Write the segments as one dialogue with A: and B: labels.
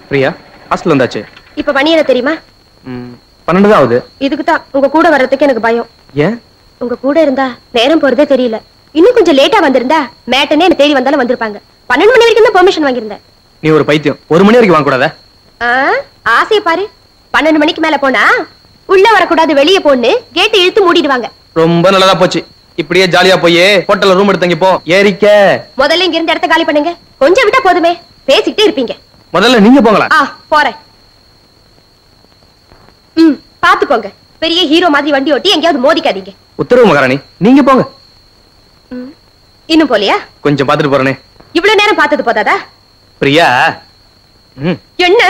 A: Priya hostel வந்தாச்சு.
B: இப்ப மணி என்ன தெரியுமா?
A: 12 தான் ஆகுது.
B: இதுக்கு தான் உங்க கூட வர்றதுக்கு எனக்கு பயம்.
A: ஏன்?
B: உங்க கூட இருந்தா நேரம் போறதே தெரியல. இன்னும் கொஞ்சம் லேட்டா வந்திருந்தா மேட்டனே என்ன தேடி வந்தாலும் வந்திருப்பாங்க. 12 மணி வரைக்கும் தான் பெர்மிஷன் வாங்கியிருந்தேன்.
A: நீ ஒரு பைத்தியம். 1 மணி வரைக்கும் வாங்க கூடாதா?
B: ஆசைய பாரு. 12 மணிக்கு மேல போனா உள்ள வரக்கூடாது, வெளியே போன்னு கேட்டு இழுத்து மூடிடுவாங்க.
A: ரொம்ப நல்லதா போச்சு. இப்படியே ஜாலியா போய் ஹோட்டல்ல ரூம் எடுத்து தங்கி போ. ஏறிக்க. முதல்ல
B: இங்க இருந்து இடத்த காலி பண்ணுங்க. கொஞ்சம் விட்டா போதுமே, பேசிக்கிட்டே இருப்பீங்க.
A: முதல்ல நீங்க போங்களா?
B: போறேன். பாத்து போங்க. பெரிய ஹீரோ மாதிரி வண்டி ஓட்டி எங்கயாவது மோதிக்காதீங்க.
A: உத்தரவு மகாராணி. நீங்க போங்க.
B: இன்னும் போலியா?
A: கொஞ்சம் பாத்துட்டு போறேனே.
B: இவ்வளவு நேரம் பார்த்தது போதாதா?
A: பிரியா,
B: என்ன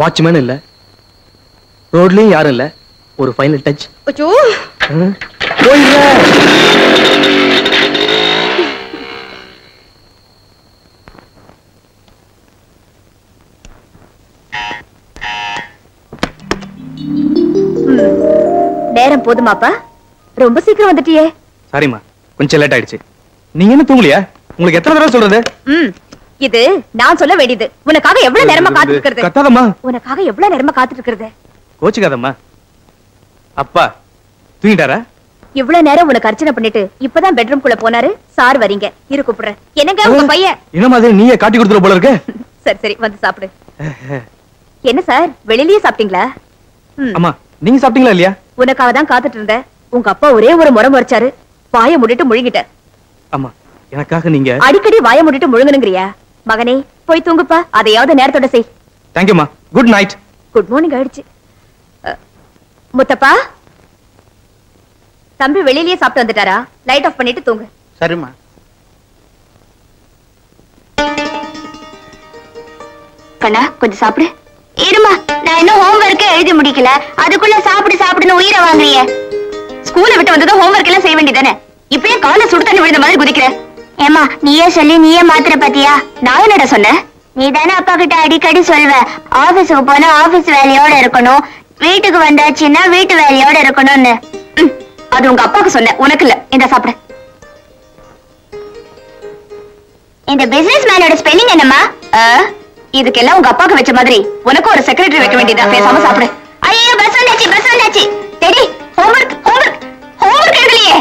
A: வாட்ச்மேன் இல்ல, ரோட்லயும் யாரும் இல்ல, ஒரு ஃபைனல் டச்.
B: அச்சோ, நேரம் போதுமாப்பா? ரொம்ப சீக்கிரம் வந்துட்டியே.
A: சாரிமா, கொஞ்சம் லேட் ஆயிடுச்சு. நீங்க என்ன தூங்கலையா? உங்களுக்கு எத்தனை தடவை சொல்றது?
B: இது நான் சொல்ல வேண்டியது. உனக்காக எவ்வளவு நேரமா காத்துட்டு இருக்கிறது?
A: கத்தாதம்மா.
B: உனக்காக எவ்வளவு நேரமா காத்துட்டு இருக்கிறது?
A: கோச்சுக்காதம்மா. அப்பா தூங்கிட்டாரா?
B: இவ்வளவு நேரம் உனக்கு அர்ச்சனை பண்ணிட்டு இப்பதான் பெட்ரூம் குள்ள போனாரு. சார் வரீங்க, இரு கூப்பிடுறேன். என்னங்க உங்க பையன்?
A: என்ன மாதிரி நீயே காட்டி கொடுத்துற போல இருக்கு.
B: சரி சரி, வந்து சாப்பிடு. என்ன சார், வெளியிலேயே சாப்பிட்டீங்களா?
A: அம்மா, நீங்க சாப்பிட்டீங்களா இல்லையா?
B: உனக்காக தான் காத்துட்டு இருந்தேன். உங்க அப்பா ஒரே ஒரு முறை முறைச்சாரு, வாயை மூடிட்டு முழுங்கிட்டேன்.
A: அம்மா, எனக்காக நீங்க
B: அடிக்கடி வாயை மூடிட்டு முழுங்கணுங்கிறியா? மகனே, போய் தூங்குப்பா. அதையாவது நேரத்தோட செய்.
A: தேங்க்யூமா. Good night.
B: குட் மார்னிங் ஆயிடுச்சு. முத்தப்பா, தம்பி வெளியிலேயே சாப்பிட்டு வந்துட்டாரா? லைட் ஆஃப் பண்ணிட்டு தூங்கு.
C: சரிம்மா.
D: கண்ணா, கொஞ்சம் சாப்பிடு. இருமா, நான் இன்னும் ஹோம்வொர்க்கே எழுதி முடிக்கல, அதுக்குள்ள சாப்பிடு சாப்பிடுன்னு உயிரை வாங்குறிய. ஸ்கூலை விட்டு வந்ததும் ஹோம்வொர்க் எல்லாம் செய்ய வேண்டியதானே? இப்பயே காலை சுடு தண்ணி விழுந்த மாதிரி குதிக்கிற. ஏமா, நீயே சொல்லி நீயே மாத்திர பாத்தியா? நான் என்னடா சொன்னேன்? நீ தானே அப்பா கிட்ட அடிக்கடி சொல்வ, ஆபீஸுக்கு போனா ஆபீஸ் வேலையோட இருக்கணும், வீட்டுக்கு வந்தாச்சுன்னா வீட்டு வேலையோட இருக்கணும்னு. அது உங்க அப்பாவுக்கு சொன்ன, உனக்கு இல்ல. இந்த சாப்பிடு. இந்த பிசினஸ் மேனோட ஸ்பெல்லிங் என்னம்மா? இதுக்கெல்லாம் உங்க அப்பாவுக்கு வச்ச மாதிரி உனக்கு ஒரு செக்ரட்டரி வைக்க வேண்டியதா? பேசாம சாப்பிடு. ஐயோ, பஸ் வந்தாச்சு, பஸ் வந்தாச்சு. டேடி, ஹோம்வொர்க் ஹோம்வொர்க் ஹோம்வொர்க் எழுதலையே.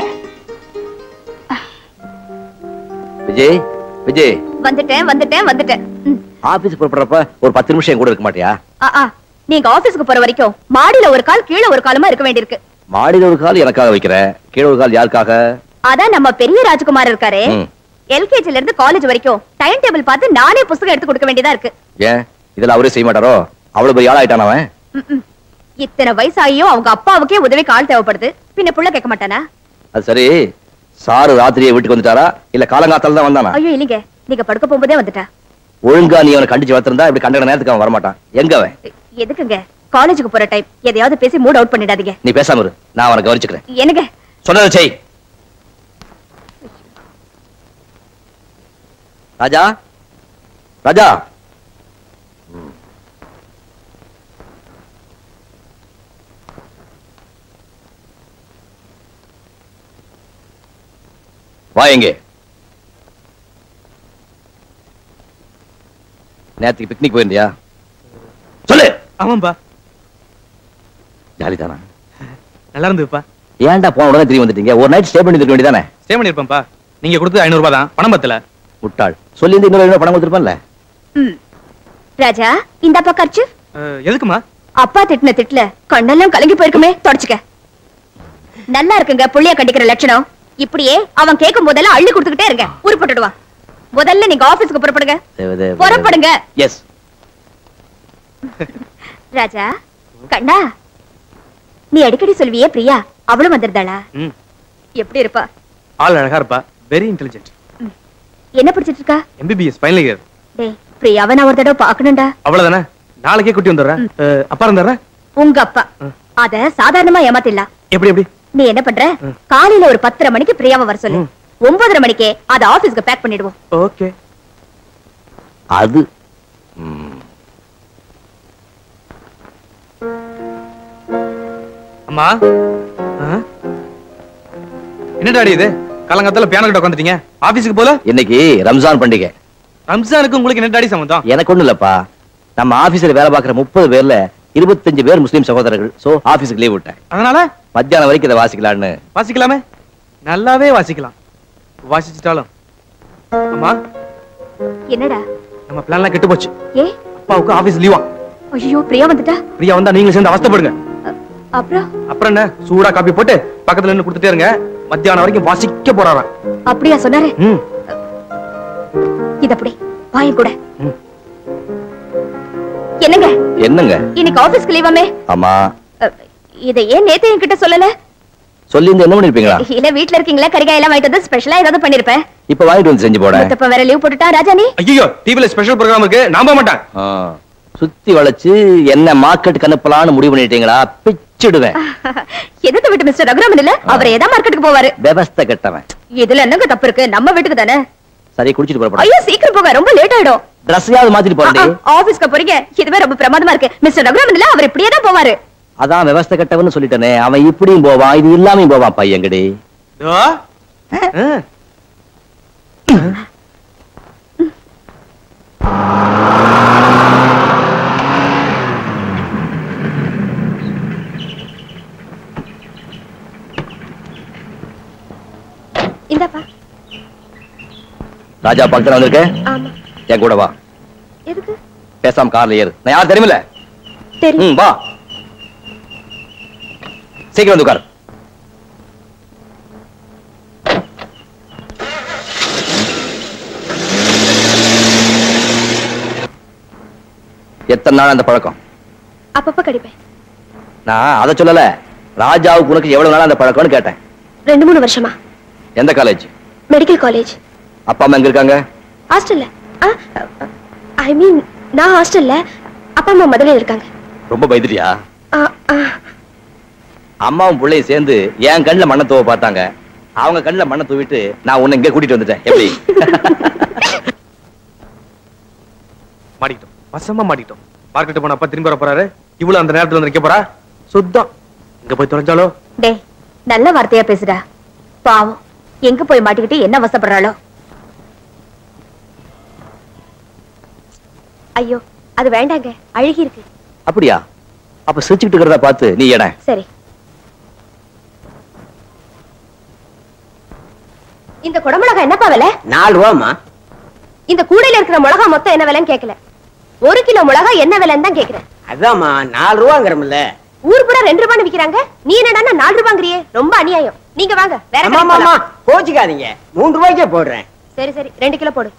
C: விஜய், விஜய்.
B: வந்துட்டேன் வந்துட்டேன் வந்துட்டேன்.
C: ஆபீஸ் புறப்படுறப்ப ஒரு 10 நிமிஷம் கூட இருக்க மாட்டியா?
B: நீங்க ஆபீஸ்க்கு போற வரைக்கும் மாடியில ஒரு கால் கீழே ஒரு காலமா இருக்க வேண்டியிருக்கு.
C: மாடியில ஒரு கால் எனக்காக வைக்கிறேன், கீழே ஒரு கால் யாருக்காக?
B: அதான் நம்ம பெரிய ராஜகுமார் இருக்காரு, எல்கேஜில இருந்து காலேஜ் வரைக்கும் டைம் டேபிள் பார்த்து நானே புத்தகம் எடுத்து கொடுக்க வேண்டியதா இருக்கு.
C: ஏன் இதெல்லாம் அவரே செய்ய மாட்டாரோ? அவ்வளவு பெரிய ஆள் ஆயிட்டான் அவன்.
B: இத்தனை வயசாகியும் அவங்க அப்பாவுக்கே உதவிக்கு ஆள் தேவைப்படுது, பின்ன புள்ள கேட்க மாட்டானா?
C: அது சரி, சாரு ராத்திரியே வீட்டுக்கு வந்துட்டாரா இல்ல காலங்காத்தால தான் வந்தானா?
B: ஐயோ இல்லீங்க, நீங்க படுக்க போகும்போதே வந்துட்டா.
C: ஒழுங்கா நீ அவனை கண்டிச்சு வச்சிருந்தா இப்படி கண்ட நேரத்துக்கு அவன் வரமாட்டான். எங்க அவன்?
B: எதுக்குங்க? காலேஜுக்கு போற டைம், எதையாவது பேசி மூட் அவுட் பண்ணிடாதீங்க.
C: நீ பேசாம இரு, நான் அவனை கவனிச்சுக்கிறேன்.
B: என்னங்க
C: சொன்னதை செய். ராஜா, ராஜா. வா. எங்கே? நேத்துக்கு பிக்னிக் போயிருந்தியா? சொல்லு.
A: ஆமாம்பா.
C: ஜாலி தானா?
A: நல்லா இருந்துப்பா.
C: ஏன்டா போன உடனே திரும்பி வந்துட்டீங்க? ஒரு நைட் ஸ்டே பண்ணி இருக்க வேண்டியதானே?
A: ஸ்டே பண்ணிருப்பேன்ப்பா. நீங்க கொடுத்தது 500 ரூபாய் தான், பணம் பத்தல.
C: முட்டாள். சொல்லி இருந்து இன்னொரு பணம் கொடுத்துருப்பேன்ல.
B: ராஜா, இந்த அப்பா கர்ச்சு
A: எதுக்குமா?
B: அப்பா திட்டின திட்டுல கண்ணெல்லாம் கலங்கி போயிருக்குமே, தொடச்சுக்க. நல்லா இருக்குங்க புள்ளைய கண்டிக்கிற லட்சணம். இப்படியே அவன் கேட்கும் போதெல்லாம் அள்ளி கொடுத்துக்கிட்டே இருங்க, உருப்பட்டுடுவான். முதல்ல நீங்க ஆபீஸ்க்கு புறப்படுங்க. புறப்படுங்க.
C: எஸ்.
B: ராஜா, கண்ணா, நீ அடிக்கடி சொல்வியே பிரியா, அவளும் வந்திருந்தாளா? எப்படி இருப்பா?
A: ஆள் அழகா இருப்பா, வெரி இன்டெலிஜென்ட்.
B: என்ன படிச்சிட்டு இருக்கா?
A: MBBS final year.
B: டேய், பிரியாவை நான் ஒரு தடவை பார்க்கணும்டா.
A: அவ்வளவுதானே, நாளைக்கே கூட்டி வந்துடுறேன். அப்பா இருந்தாரா?
B: உங்க அப்பா. அத சாதாரணமா ஏமாத்திடலாம்.
A: எப்படி எப்படி?
B: நீ என்ன பண்ற, காலையில ஒரு 10:30 மணிக்கு பிரியாவை வர சொல்லு. 9:30 மணிக்கே அத ஆபீஸ்க்கு பேக் பண்ணிடுவோம்.
A: ஓகே.
C: அது
A: அம்மா, என்ன டாடி இது? காலங்காத்தால பியானோ கிட்ட உட்காந்துட்டீங்க, ஆபீஸ்க்கு போல?
C: இன்னைக்கு ரம்ஜான் பண்டிகை.
A: ரம்ஜானுக்கு உங்களுக்கு என்ன டாடி சம்பந்தம்?
C: எனக்கு ஒண்ணு இல்லப்பா, நம்ம ஆபீஸ்ல வேலை பார்க்கிற 30 பேர்ல 25 பேர் முஸ்லீம் சகோதரர்கள். சோ ஆபீஸ்க்கு லீவ் விட்டேன்.
A: அதனால
C: மத்தியானம் வரைக்கும் இதை வாசிக்கலான்னு.
A: வாசிக்கலாமே, நல்லாவே வாசிக்கலாம். வாசிச்சுட்டாலும் அம்மா
B: என்னடா
A: நம்ம பிளான்லாம் கெட்டு போச்சு.
B: ஏ
A: அப்பாவுக்கு ஆபீஸ் லீவா.
B: ஐயோ பிரியா வந்துட்டா.
A: பிரியா வந்தா நீங்களும் சேர்ந்து அவஸ்தைப்படுங்க.
B: அப்புறம்
A: என்ன, சூடா காப்பி போட்டு பக்கத்துல நின்னு கொடுத்துட்டே இருங்க. மத்தியானம் வரைக்கும் வாசிக்க போறாராம்.
B: அப்படியா சொன்னாரு? இது அப்படி வாய கூட. என்னங்க
C: என்னங்க
B: இன்னைக்கு ஆபீஸ்க்கு லீவாமே?
C: ஆமா.
B: இதை ஏன் நேத்து என்கிட்ட சொல்லல?
C: சொல்லி என்ன பண்ணிருப்பீங்களா?
B: இல்ல வீட்ல இருக்கீங்களா, கறிகாய் எல்லாம் வாங்கிட்டு வந்து ஸ்பெஷலா ஏதாவது பண்ணிருப்பேன்.
C: இப்ப வாங்கிட்டு வந்து செஞ்சு போட.
B: இப்ப வேற லீவ் போட்டுட்டா ராஜா நீ?
A: ஐயோ டிவில ஸ்பெஷல் ப்ரோகிராம் இருக்கு, நான் போக மாட்டேன்.
C: சுத்தி வளைச்சு என்ன மார்க்கெட்டுக்கு அனுப்பலாம்னு முடிவு பண்ணிட்டீங்களா? பிச்சிடுவேன்.
B: எதுக்கு விட்டு மிஸ்டர் ரகுராமன் இல்ல, அவர் ஏதா மார்க்கெட்டுக்கு போவாரு.
C: விவஸ்தை கெட்டவன்.
B: இதுல என்னங்க தப்பு இருக்கு? நம்ம வீட்டுக்கு தானே.
C: சரி குடிச்சிட்டு போறப்ப.
B: ஐயோ சீக்கிரம் போங்க, ரொம்ப லேட் ஆயிடும்.
C: ட்ரெஸ்ஸையாவது மாத்திட்டு போறடி.
B: ஆபீஸ்க்கு போறீங்க, இதுவே ரொம்ப பிரமாதமா இருக்கு. மிஸ்டர் ரகுராமன் இல்ல, அவர் இப்படியே தான் போவாரு.
C: அதான் விவஸ்தை கெட்டவன்னு சொல்லிட்டேனே. அவன் இப்படியும் போவான், இது இல்லாமையும் போவான் பையங்கடி.
B: இந்தப்பா.
C: ராஜா பக்கத்துல வந்திருக்க.
B: ஆமா.
C: என் கூட வா.
B: எதுக்கு?
C: பேசாம கார்ல ஏறு. நான் யார் தெரியுமில்ல?
B: தெரியும்.
C: வா சீக்கிரம் வந்து உட்கார். எத்தனை நாள் அந்த பழக்கம்?
B: அப்பப்ப கடிப்பேன்.
C: நான் அதை சொல்லல, ராஜாவுக்கு உனக்கு எவ்வளவு நாள் அந்த பழக்கம்னு கேட்டேன்.
B: 2-3 வருஷமா.
C: எந்த காலேஜ்?
B: Medical college.
C: அப்பா அம்மா எங்க இருக்காங்க?
B: ஹாஸ்டல்ல. ஐ மீன் நான் ஹாஸ்டல்ல, அப்பா அம்மா மதுரையில இருக்காங்க.
C: ரொம்ப பயந்துட்டியா? அம்மாவும் பிள்ளையும் சேர்ந்து என் கண்ணுல மண்ணை தூவ பார்த்தாங்க. அவங்க கண்ணுல மண்ணை தூவிட்டு நான் உன்னை இங்க கூட்டிட்டு வந்துட்டேன். எப்படி?
A: மாட்டிக்கிட்டோம், வசமா மாட்டிக்கிட்டோம். மார்க்கெட் போன அப்பா திரும்பி வர போறாரு. இவ்வளவு அந்த நேரத்துல வந்து நிக்க போறா. சுத்தம் இங்க போய் தொலைஞ்சாலோ.
B: டேய் நல்ல வார்த்தையா பேசுடா. பாவம் எங்க போய் மாட்டிக்கிட்டு என்ன அவசப்படுறாளோ. ஐயோ அது வேண்டாங்க, அழுகி இருக்கு.
C: அப்படியா? அப்ப சிரிச்சுக்கிட்டு இருக்கிறதா பார்த்து நீ எட.
B: சரி. இந்த குடமிளகா என்னப்பா விலை?
E: 4 ரூபாமா.
B: இந்த கூடையில இருக்கிற மிளகா மொத்தம் என்ன விலைன்னு கேட்கல, 1 கிலோ மிளகா என்ன விலைன்னு தான் கேக்குறேன்.
E: அதாம்மா 4 ரூபாங்கறமல்ல.
B: ஊர் பூரா 2 ரூபான்னு விக்கிறாங்க, நீ என்னடா 4 ரூபாங்கறியே? ரொம்ப அநியாயம். நீங்க வாங்க வேற கடைக்கு
E: மாமா
B: போலாம்.
E: கோச்சிக்காதீங்க, 3 ரூபாய்க்கே போடுறேன்.
B: சரி சரி 2 கிலோ போடு.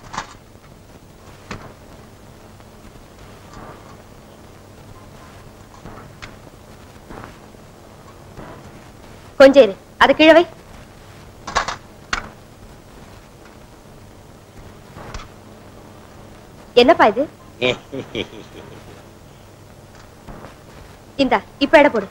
B: கொஞ்சம் இரு, அது கீழே வை. என்னப்பா இது? இந்தா இப்ப எடை போடு.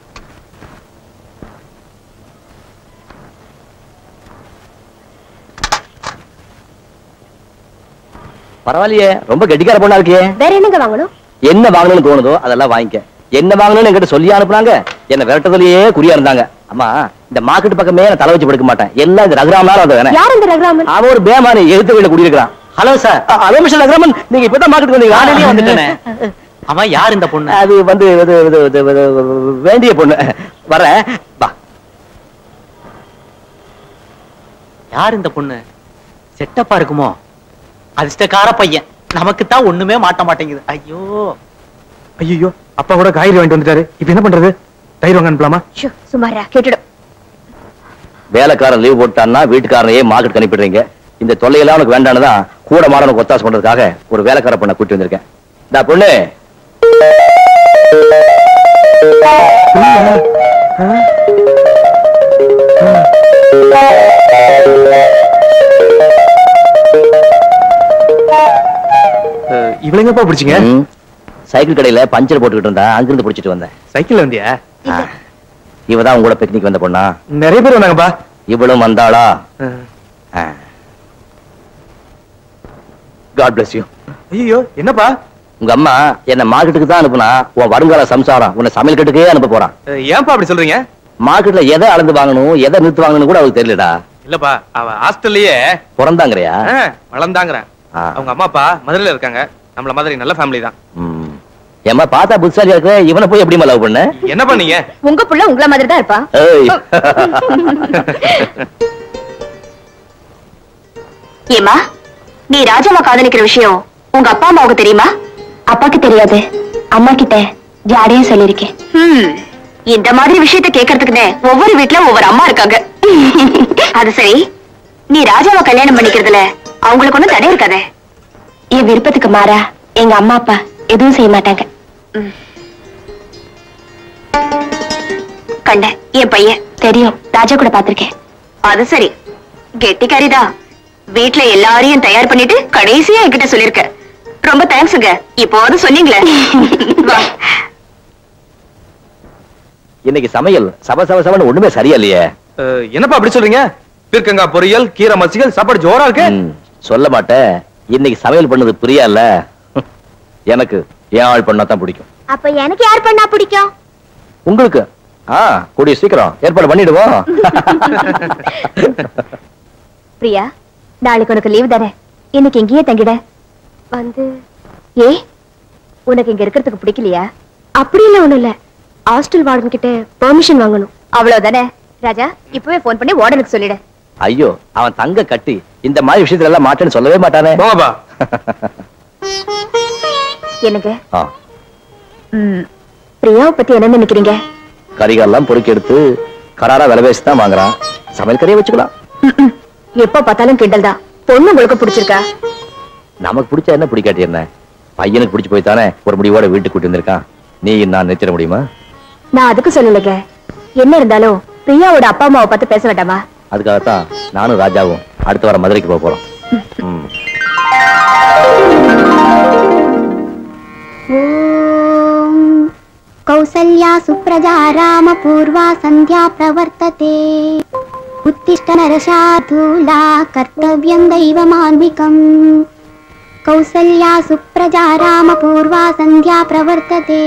C: பரவாயில்லையே, ரொம்ப கெட்டிக்கார பொண்ணா இருக்கியே.
B: வேற என்னங்க வாங்கணும்?
C: என்ன வாங்கணும்னு தோணுதோ அதெல்லாம் வாங்கிக்க. என்ன வாங்கணும்னு என்கிட்ட சொல்லி அனுப்புனாங்க. என்ன விரட்டதுலயே குறியா இருந்தாங்க. அம்மா இந்த மார்க்கெட் பக்கமே நான் தலை வச்சு படுக்க மாட்டேன். எல்லாம் இந்த ரகுராமனால அது வேணா.
B: யார் இந்த ரகுராமன்?
C: அவன் ஒரு பேமானி எழுத்து வீட்டுல குடியிருக்கிறான். Hello sir. Hello mister Raghuraman, நீங்க இப்பதான் மார்க்கெட் வந்தீங்க?
E: நானே வந்துட்டேனே. அவன் யார் இந்த பொண்ணு?
C: அது வந்து வேண்டிய பொண்ணு. வரேன் வா.
E: யார் இந்த பொண்ணு? செட்டப்பா இருக்குமோ? அதிர்ஷ்டக்கார பையன். நமக்கு தான் ஒண்ணுமே மாட்ட மாட்டேங்குது. ஐயோ
A: ஐயோ, அப்பா கூட காய்கறி வாங்கிட்டு வந்துட்டாரு. இப்ப என்ன பண்றது? தயிர் வாங்க அனுப்பலாமா?
B: சுமாரா கேட்டுடும்.
C: வேலைக்காரன் லீவ் போட்டான்னா வீட்டுக்காரனையே மார்க்கெட் அனுப்பிடுறீங்க. இந்த தொல்லையெல்லாம் உனக்கு வேண்டானதான் கூட மாடனுக்கு ஒத்தாசை பண்றதுக்காக ஒரு வேலைக்கார பொண்ணை கூட்டி வந்திருக்கேன். இந்த பொண்ணு
A: இவளைங்கப்பா பிடிச்சிங்க?
C: சைக்கிள் கடையில பஞ்சர் போட்டுக்கிட்டு இருந்தா, அங்கிருந்து பிடிச்சிட்டு வந்தேன்.
A: சைக்கிள் வந்தியா?
C: இவதான் உங்களோட பிக்னிக் வந்த பொண்ணா?
A: நிறைய பேர் வந்தாங்கப்பா.
C: இவளும் வந்தாளா? God bless you.
A: ஐயோ என்னப்பா?
C: உங்க அம்மா என்ன மார்க்கெட்டுக்கு தான் அனுப்புனா, உன் வருங்கால சம்சாரம் உன்னை சமையல் கட்டுக்கே அனுப்ப போறான்.
A: ஏன்பா அப்படி சொல்றீங்க?
C: மார்க்கெட்ல எதை அளந்து வாங்கணும், எதை நிறுத்து வாங்கணும் கூட அவளுக்கு தெரியலடா.
A: இல்லப்பா, அவ ஹாஸ்டல்லயே
C: பிறந்தாங்கறியா?
A: வளர்ந்தாங்கறேன். அவங்க அம்மா அப்பா மதுரையில இருக்காங்க. நம்மள மாதிரி நல்ல ஃபேமிலி தான்.
C: ஏமா பார்த்தா புத்தாலியா இருக்க, இவனை போய் எப்படிமா லவ் பண்ண?
A: என்ன பண்ணீங்க?
B: உங்க புள்ள உங்கள மாதிரி தான் இருப்பா.
C: ஏய்.
D: ஏமா, நீ ராஜாவை காதலிக்கிற விஷயம் உங்க அப்பா அம்மாவுக்கு தெரியுமா? அப்பாக்கு தெரியாது, அம்மா கிட்ட யாரையும் சொல்லிருக்கேன். இந்த மாதிரி விஷயத்தை கேட்கறதுக்குன்னு ஒவ்வொரு வீட்டுல ஒவ்வொரு அம்மா இருக்காங்க. அது சரி, நீ ராஜாவை கல்யாணம் பண்ணிக்கிறதுல அவங்களுக்கு ஒண்ணும் தடை இருக்காதே? என் விருப்பத்துக்கு மாறா எங்க அம்மா அப்பா எதுவும் செய்ய மாட்டாங்க. கண்ட என் பையன் தெரியும், ராஜா கூட பாத்திருக்கேன். அது சரி, கெட்டிக்காரிதான். வீட்டுல எல்லாரையும் தயார் பண்ணிட்டு கடைசியா என்கிட்ட சொல்லிருக்க. ரொம்ப தேங்க்ஸுங்க. இப்போது சொன்னீங்களே.
C: இன்னைக்கு சமையல் சபன்னு ஒண்ணுமே சரியா இல்லையே.
A: என்னப்பா அப்படி சொல்றீங்க? பீர்க்கங்காய் பொரியல், கீரை மசியல், சாப்பாடு ஜோரா இருக்கு.
C: சொல்ல மாட்டேன். இன்னைக்கு சமையல் பண்ணது பிரியா இல்ல, எனக்கு என் ஆள் பண்ணாதான் பிடிக்கும்.
B: அப்ப எனக்கு யார் பண்ணா பிடிக்கும்?
C: உங்களுக்கு கூடிய சீக்கிரம் ஏற்பாடு பண்ணிடுவோம்.
B: பிரியா, நாளைக்கு உனக்கு லீவ் தானே, இன்னைக்கு இங்கேயே தங்கிட. வந்து ஏ உனக்கு இங்க இருக்கிறதுக்கு பிடிக்கலையா? அப்படி இல்ல, ஒண்ணும் இல்ல. ஹாஸ்டல் வார்டன் கிட்ட பெர்மிஷன் வாங்கணும், அவ்வளவுதானே. ராஜா, இப்பவே போன் பண்ணி வார்டனுக்கு சொல்லிடு.
C: ஐயோ, அவன் தங்க கட்டி இந்த மாதிரி விஷயத்துல எல்லாம் மாட்டேன்னு சொல்லவே மாட்டானே.
A: போங்கப்பா.
B: எனக்கு
C: ஆ,
B: பிரியாவை பத்தி என்ன நினைக்கிறீங்க?
C: கறிகள்லாம் பொறுக்கி எடுத்து கராரா விலை பேசி தான் வாங்குறான். சமையல் கறியை வச்சுக்கலாம்.
B: எப்ப பார்த்தாலும் கிண்டல் தான். பொண்ணு உங்களுக்கு பிடிச்சிருக்கா?
C: நமக்கு பிடிச்சா என்ன, பிடிக்காட்டி என்ன? பையனுக்கு பிடிச்சு போய் தானே ஒரு முடிவோட வீட்டுக்கு கூட்டி வந்திருக்கான். நீ நான் நிறுத்திட முடியுமா?
B: நான் அதுக்கு சொல்லலைங்க. என்ன இருந்தாலும் பிரியாவோட அப்பா அம்மாவை பார்த்து பேச வேண்டாமா?
C: அதுக்காகத்தான் நானும் ராஜாவும் அடுத்த வாரம் மதுரைக்கு போக போறோம்.
F: கௌசல்யா சுப்ரஜா ராம பூர்வா சந்தியா பிரவர்த்ததே உத்திஷ்ட நரசார்தூலா கர்த்தவ்யம் தெய்வமான்விகம். கௌசல்யா சுப்ரஜா ராம பூர்வா சந்தியா பிரவர்த்ததே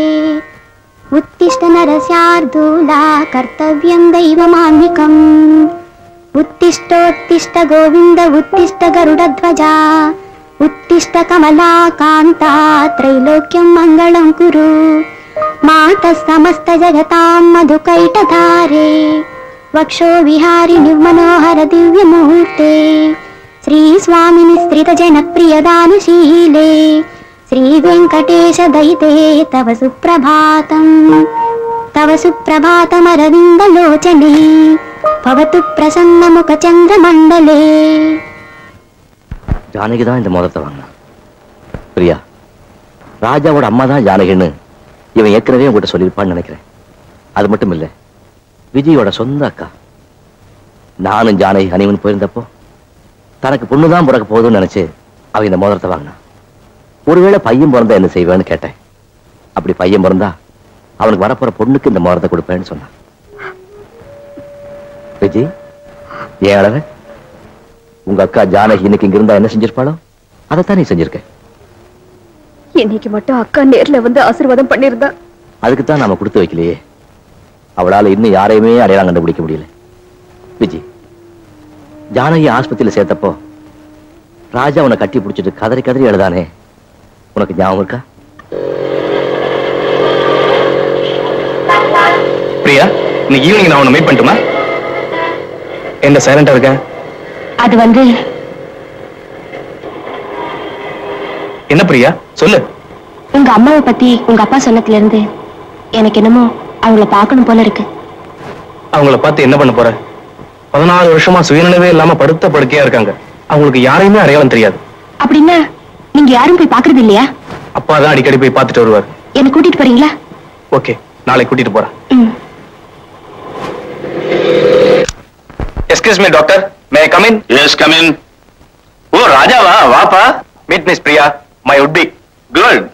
F: உத்திஷ்ட நரசார்தூலா கர்த்தவ்யம் தெய்வமான்விகம். उत्तिष्ठोत्तिष्ठ गोविन्द उत्तिष्ठ गरुडध्वजा उत्तिष्ठ कमला कान्ता त्रैलोक्यं मङ्गलं कुरु. मातः समस्त जगतां मधुकैटधारे वक्षो विहारि निर्मनोहर दिव्यमूर्ते श्री स्वामिनि स्त्रित जनप्रिय दानशीले श्री वेङ्कटेश दयिते तव सुप्रभातमरविन्दलोचने भवतु प्रसन्न मुख चंद्र मंडले.
C: ஜானகி தான் இந்த மோதிரத்தை வாங்கினா. பிரியா, ராஜாவோட அம்மா தான் ஜானகின்னு இவன் ஏற்கனவே உங்ககிட்ட சொல்லியிருப்பான்னு நினைக்கிறேன். அது மட்டும் இல்ல, விஜயோட சொந்த அக்கா. நானும் ஜானகி ஹனிமூன் போயிருந்தப்போ தனக்கு பொண்ணுதான் பிறக்க போகுதுன்னு நினைச்சு அவன் இந்த மோதிரத்தை வாங்கினா. ஒருவேளை பையன் பிறந்தா என்ன செய்வேன்னு கேட்டேன். அப்படி பையன் பிறந்தா அவனுக்கு வரப்போற பொண்ணுக்கு இந்த மோதிரத்தை கொடுப்பேன்னு சொன்னான். விஜய், ஏன் அளவு? உங்க அக்கா ஜானகி இன்னைக்கு இங்க இருந்தா என்ன செஞ்சிருப்பாளோ அதைத்தான் நீ செஞ்சிருக்க.
B: இன்னைக்கு மட்டும் அக்கா நேர்ல வந்து ஆசீர்வாதம் பண்ணிருந்தா.
C: அதுக்குத்தான் நாம கொடுத்து வைக்கலையே. அவளால இன்னும் யாரையுமே அடையாளம் கண்டுபிடிக்க முடியல. விஜய், ஜானகி ஆஸ்பத்திரியில சேர்த்தப்போ ராஜா உன்னை கட்டி பிடிச்சிட்டு கதறி கதறி எழுதானே, உனக்கு ஞாபகம் இருக்கா?
A: பிரியா, இன்னைக்கு ஈவினிங் நான் உன்னை மீட் பண்ணட்டுமா? என்ன சைலண்டா இருக்க?
D: அது வந்து
A: என்ன பிரியா, சொல்லு.
D: உங்க அம்மாவை பத்தி உங்க அப்பா சொன்னதுல இருந்து எனக்கு என்னமோ அவங்கள பார்க்கணும் போல இருக்கு.
A: அவங்கள பார்த்து என்ன பண்ண போற? 14 வருஷமா சுயநினைவே இல்லாம படுத்த படுக்கையா இருக்காங்க. அவங்களுக்கு யாரையுமே அடையாளம் தெரியாது.
D: அப்படின்னா நீங்க யாரும் போய் பாக்குறது இல்லையா?
A: அப்பா தான் அடிக்கடி போய் பார்த்துட்டு வருவார்.
D: என்ன கூட்டிட்டு போறீங்களா?
A: ஓகே, நாளைக்கு கூட்டிட்டு போறேன். Excuse me doctor, may I come in?
C: Yes, come in. ஓ ராஜாவா, வாப்பா.
A: Meet miss Priya, my would be.
C: Good,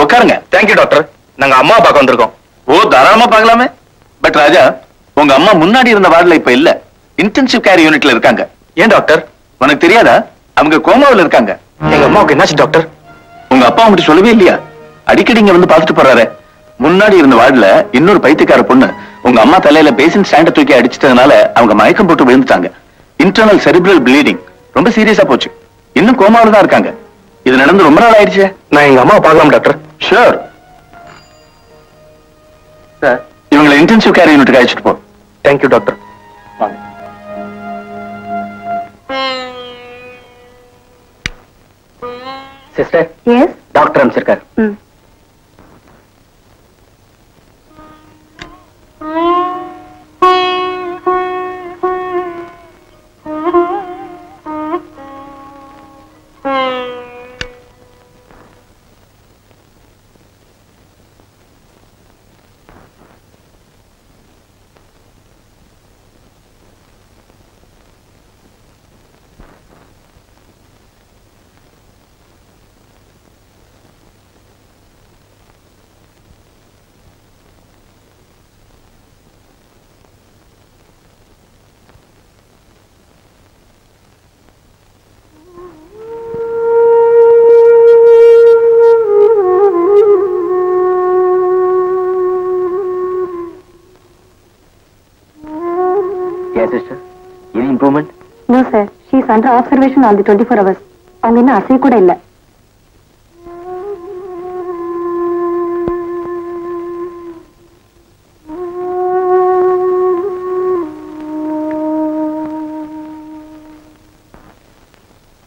C: உட்காருங்க.
A: Thank you doctor. நாங்க அம்மா பார்க்க வந்திருக்கோம்.
C: ஓ, தாராளமா பார்க்கலாமே. பட் ராஜா, உங்க அம்மா முன்னாடி இருந்த வார்டுல இப்ப இல்ல, இன்டென்சிவ் கேர் யூனிட்ல இருக்காங்க.
A: ஏன் டாக்டர்?
C: உனக்கு தெரியாதா? அவங்க கோமாவில் இருக்காங்க.
A: எங்க அம்மாவுக்கு என்னாச்சு டாக்டர்?
C: உங்க அப்பா உங்ககிட்ட சொல்லவே இல்லையா? அடிக்கடி இங்க வந்து பாத்துட்டு போறாரு. முன்னாடி இருந்த வார்டுல இன்னொரு பைத்தியக்கார பொண்ணு உங்க அம்மா தலையில பேசின் ஸ்டாண்ட தூக்கி அடிச்சிட்டதுனால அவங்க மயக்கம் போட்டு விழுந்துட்டாங்க. இன்டர்னல் செரிப்ரல் ப்ளீடிங் ரொம்ப சீரியஸா போச்சு. இன்னும் கோமாவில் தான் இருக்காங்க. இது நடந்து ரொம்ப நாள் ஆயிடுச்சு.
A: நான் எங்க அம்மாவை பார்க்கலாம் டாக்டர்.
C: ஷூர். இவங்களை இன்டென்சிவ் கேர் யூனிட்டுக்கு அழைச்சிட்டு போ.
A: Thank you doctor.
C: வாங்க. Sister,
B: yes.
C: டாக்டர் அனுப்பிச்சிருக்காரு.
B: No sir, she is under observation all the 24 hours. அவங்க இன்னும் அசைய கூட இல்ல.